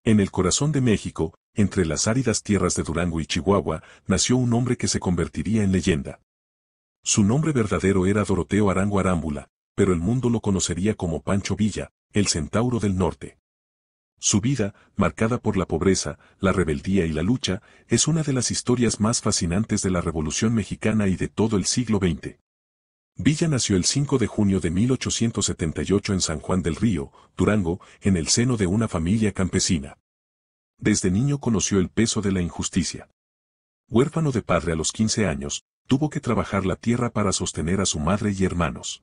En el corazón de México, entre las áridas tierras de Durango y Chihuahua, nació un hombre que se convertiría en leyenda. Su nombre verdadero era Doroteo Arango Arámbula, pero el mundo lo conocería como Pancho Villa, el Centauro del Norte. Su vida, marcada por la pobreza, la rebeldía y la lucha, es una de las historias más fascinantes de la Revolución Mexicana y de todo el siglo XX. Villa nació el 5 de junio de 1878 en San Juan del Río, Durango, en el seno de una familia campesina. Desde niño conoció el peso de la injusticia. Huérfano de padre a los 15 años, tuvo que trabajar la tierra para sostener a su madre y hermanos.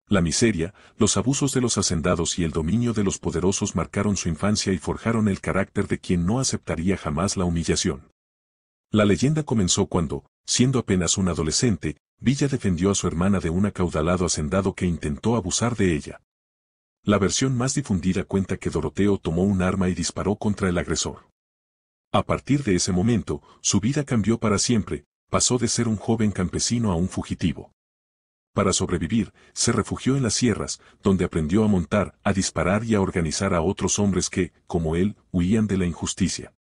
La miseria, los abusos de los hacendados y el dominio de los poderosos marcaron su infancia y forjaron el carácter de quien no aceptaría jamás la humillación. La leyenda comenzó cuando, siendo apenas un adolescente, Villa defendió a su hermana de un acaudalado hacendado que intentó abusar de ella. La versión más difundida cuenta que Doroteo tomó un arma y disparó contra el agresor. A partir de ese momento, su vida cambió para siempre, pasó de ser un joven campesino a un fugitivo. Para sobrevivir, se refugió en las sierras, donde aprendió a montar, a disparar y a organizar a otros hombres que, como él, huían de la injusticia.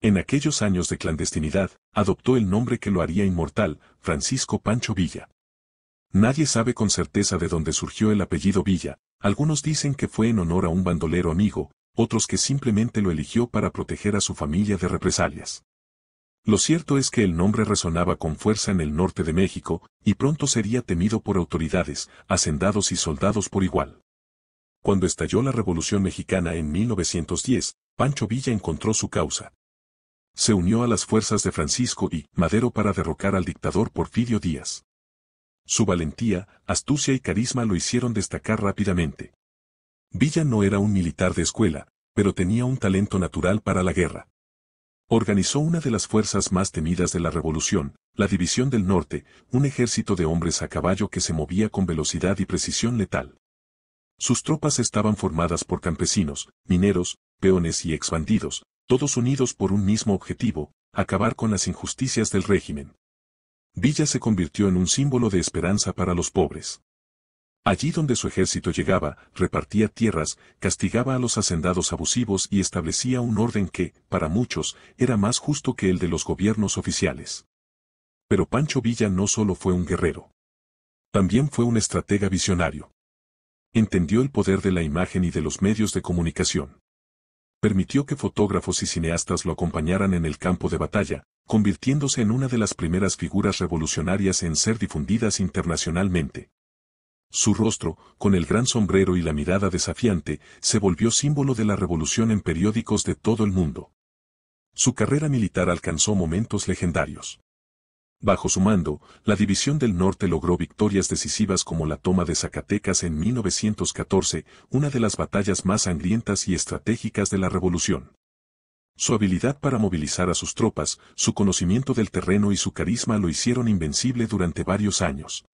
En aquellos años de clandestinidad, adoptó el nombre que lo haría inmortal, Francisco Pancho Villa. Nadie sabe con certeza de dónde surgió el apellido Villa, algunos dicen que fue en honor a un bandolero amigo, otros que simplemente lo eligió para proteger a su familia de represalias. Lo cierto es que el nombre resonaba con fuerza en el norte de México, y pronto sería temido por autoridades, hacendados y soldados por igual. Cuando estalló la Revolución Mexicana en 1910, Pancho Villa encontró su causa. Se unió a las fuerzas de Francisco y Madero para derrocar al dictador Porfirio Díaz. Su valentía, astucia y carisma lo hicieron destacar rápidamente. Villa no era un militar de escuela, pero tenía un talento natural para la guerra. Organizó una de las fuerzas más temidas de la Revolución, la División del Norte, un ejército de hombres a caballo que se movía con velocidad y precisión letal. Sus tropas estaban formadas por campesinos, mineros, peones y exbandidos, todos unidos por un mismo objetivo, acabar con las injusticias del régimen. Villa se convirtió en un símbolo de esperanza para los pobres. Allí donde su ejército llegaba, repartía tierras, castigaba a los hacendados abusivos y establecía un orden que, para muchos, era más justo que el de los gobiernos oficiales. Pero Pancho Villa no solo fue un guerrero. También fue un estratega visionario. Entendió el poder de la imagen y de los medios de comunicación. Permitió que fotógrafos y cineastas lo acompañaran en el campo de batalla, convirtiéndose en una de las primeras figuras revolucionarias en ser difundidas internacionalmente. Su rostro, con el gran sombrero y la mirada desafiante, se volvió símbolo de la revolución en periódicos de todo el mundo. Su carrera militar alcanzó momentos legendarios. Bajo su mando, la División del Norte logró victorias decisivas como la toma de Zacatecas en 1914, una de las batallas más sangrientas y estratégicas de la revolución. Su habilidad para movilizar a sus tropas, su conocimiento del terreno y su carisma lo hicieron invencible durante varios años.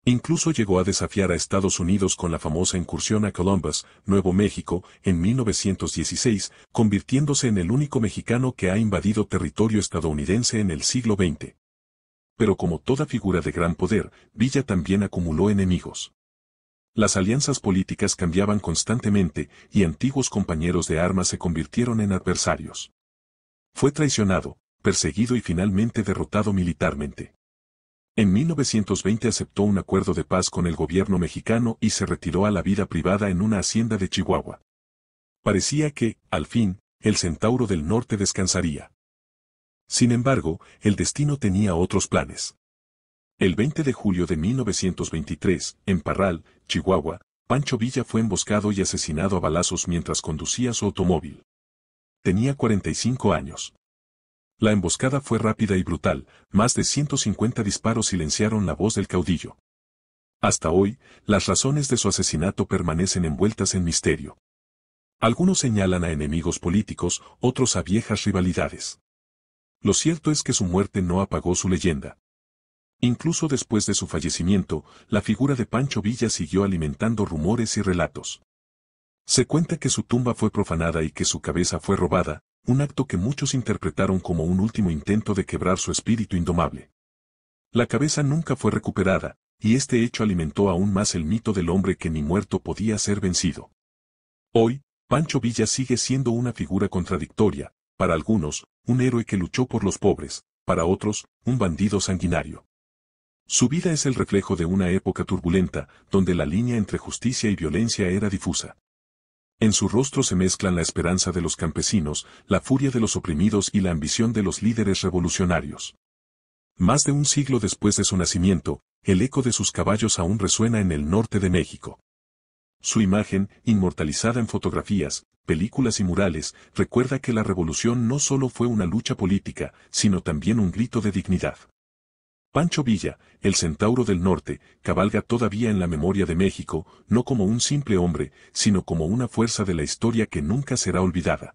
Incluso llegó a desafiar a Estados Unidos con la famosa incursión a Columbus, Nuevo México, en 1916, convirtiéndose en el único mexicano que ha invadido territorio estadounidense en el siglo XX. Pero como toda figura de gran poder, Villa también acumuló enemigos. Las alianzas políticas cambiaban constantemente y antiguos compañeros de armas se convirtieron en adversarios. Fue traicionado, perseguido y finalmente derrotado militarmente. En 1920 aceptó un acuerdo de paz con el gobierno mexicano y se retiró a la vida privada en una hacienda de Chihuahua. Parecía que, al fin, el Centauro del Norte descansaría. Sin embargo, el destino tenía otros planes. El 20 de julio de 1923, en Parral, Chihuahua, Pancho Villa fue emboscado y asesinado a balazos mientras conducía su automóvil. Tenía 45 años. La emboscada fue rápida y brutal, más de 150 disparos silenciaron la voz del caudillo. Hasta hoy, las razones de su asesinato permanecen envueltas en misterio. Algunos señalan a enemigos políticos, otros a viejas rivalidades. Lo cierto es que su muerte no apagó su leyenda. Incluso después de su fallecimiento, la figura de Pancho Villa siguió alimentando rumores y relatos. Se cuenta que su tumba fue profanada y que su cabeza fue robada, un acto que muchos interpretaron como un último intento de quebrar su espíritu indomable. La cabeza nunca fue recuperada, y este hecho alimentó aún más el mito del hombre que ni muerto podía ser vencido. Hoy, Pancho Villa sigue siendo una figura contradictoria, para algunos, un héroe que luchó por los pobres, para otros, un bandido sanguinario. Su vida es el reflejo de una época turbulenta, donde la línea entre justicia y violencia era difusa. En su rostro se mezclan la esperanza de los campesinos, la furia de los oprimidos y la ambición de los líderes revolucionarios. Más de un siglo después de su nacimiento, el eco de sus caballos aún resuena en el norte de México. Su imagen, inmortalizada en fotografías, películas y murales, recuerda que la revolución no solo fue una lucha política, sino también un grito de dignidad. Pancho Villa, el centauro del norte, cabalga todavía en la memoria de México, no como un simple hombre, sino como una fuerza de la historia que nunca será olvidada.